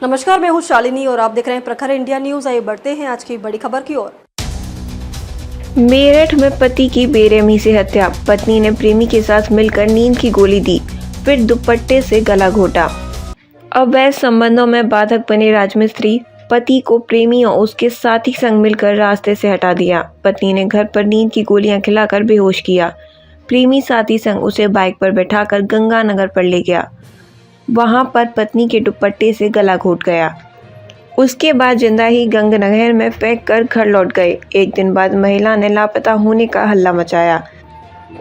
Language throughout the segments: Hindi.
नमस्कार, मैं हूं शालिनी और आप देख रहे हैं प्रखर इंडिया न्यूज। आइए बढ़ते हैं आज की बड़ी खबर की ओर। मेरठ में पति की बेरहमी से हत्या, पत्नी ने प्रेमी के साथ मिलकर नींद की गोली दी, फिर दुपट्टे से गला घोटा। अवैध संबंधों में बाधक बने राजमिस्त्री पति को प्रेमी और उसके साथी संग मिलकर रास्ते से हटा दिया। पत्नी ने घर पर नींद की गोलियां खिलाकर बेहोश किया। प्रेमी साथी संग उसे बाइक पर बैठाकर गंगानगर पर ले गया। वहां पर पत्नी के दुपट्टे से गला घोट गया। उसके बाद जिंदा ही गंगानगर में फेंक कर घर लौट गए। एक दिन बाद महिला ने लापता होने का हल्ला मचाया।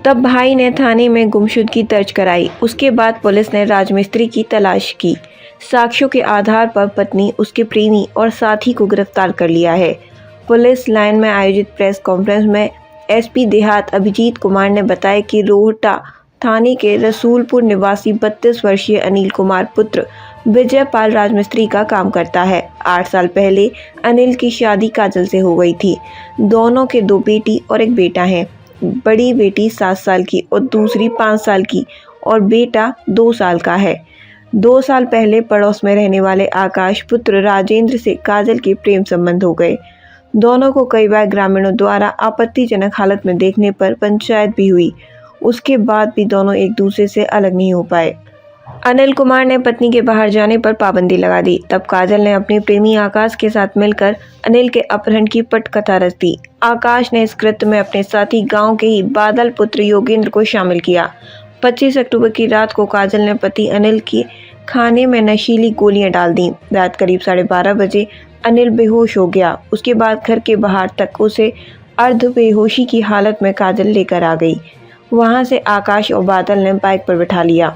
तब भाई ने थाने में गुमशुदगी दर्ज कराई। उसके बाद पुलिस ने राजमिस्त्री की तलाश की। साक्ष्यों के आधार पर पत्नी, उसके प्रेमी और साथी को गिरफ्तार कर लिया है। पुलिस लाइन में आयोजित प्रेस कॉन्फ्रेंस में एसपी देहात अभिजीत कुमार ने बताया कि रोहटा थाने के रसूलपुर निवासी 32 वर्षीय अनिल कुमार पुत्र विजयपाल राजमिस्त्री का काम करता है। 8 साल पहले अनिल की शादी काजल से हो गई थी। दोनों के 2 बेटी और 1 बेटा है। बड़ी बेटी 7 साल की और दूसरी 5 साल की और बेटा 2 साल का है। 2 साल पहले पड़ोस में रहने वाले आकाश पुत्र राजेंद्र से काजल के प्रेम संबंध हो गए। दोनों को कई बार ग्रामीणों द्वारा आपत्तिजनक हालत में देखने पर पंचायत भी हुई। उसके बाद भी दोनों एक दूसरे से अलग नहीं हो पाए। अनिल कुमार ने पत्नी के बाहर जाने पर पाबंदी लगा दी। तब काजल ने अपने प्रेमी आकाश के साथ मिलकर अनिल के अपहरण की पटकथा रच दी। आकाश ने इस कृत्य में अपने साथी गांव के ही बादल पुत्र योगेंद्र को शामिल किया। 25 अक्टूबर की रात को काजल ने पति अनिल के खाने में नशीली गोलियां डाल दी। रात करीब 12:30 बजे अनिल बेहोश हो गया। उसके बाद घर के बाहर तक उसे अर्ध बेहोशी की हालत में काजल लेकर आ गई। वहां से आकाश और बादल ने बाइक पर बैठा लिया।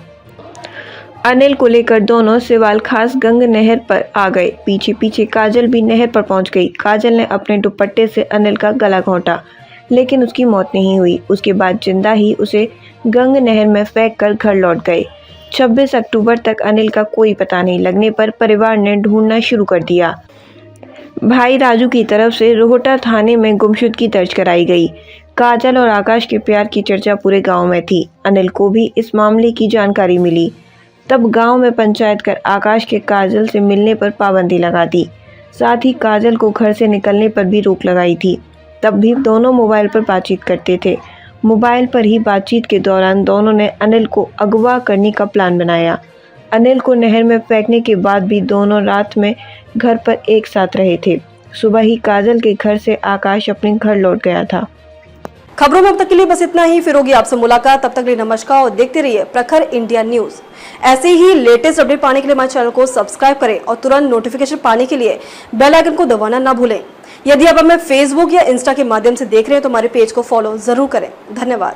अनिल को लेकर दोनों सिवाल खास गंग नहर पर आ गए। पीछे पीछे काजल भी नहर पर पहुंच गई। काजल ने अपने दुपट्टे से अनिल का गला घोंटा, लेकिन उसकी मौत नहीं हुई। उसके बाद जिंदा ही उसे गंग नहर में फेंक कर घर लौट गए। 26 अक्टूबर तक अनिल का कोई पता नहीं लगने पर परिवार ने ढूंढना शुरू कर दिया। भाई राजू की तरफ से रोहटा थाने में गुमशुदगी दर्ज कराई गई। काजल और आकाश के प्यार की चर्चा पूरे गांव में थी। अनिल को भी इस मामले की जानकारी मिली। तब गांव में पंचायत कर आकाश के काजल से मिलने पर पाबंदी लगा दी। साथ ही काजल को घर से निकलने पर भी रोक लगाई थी। तब भी दोनों मोबाइल पर बातचीत करते थे। मोबाइल पर ही बातचीत के दौरान दोनों ने अनिल को अगवा करने का प्लान बनाया। अनिल को नहर में फेंकने के बाद भी दोनों रात में घर पर एक साथ रहे थे। सुबह ही काजल के घर से आकाश अपने घर लौट गया था। खबरों में अब तक के लिए बस इतना ही। फिर होगी आपसे मुलाकात, तब तक के लिए नमस्कार और देखते रहिए प्रखर इंडिया न्यूज। ऐसे ही लेटेस्ट अपडेट पाने के लिए हमारे चैनल को सब्सक्राइब करें और तुरंत नोटिफिकेशन पाने के लिए बेल आइकन को दबाना ना भूलें। यदि आप हमें फेसबुक या इंस्टा के माध्यम से देख रहे हैं तो हमारे पेज को फॉलो जरूर करें। धन्यवाद।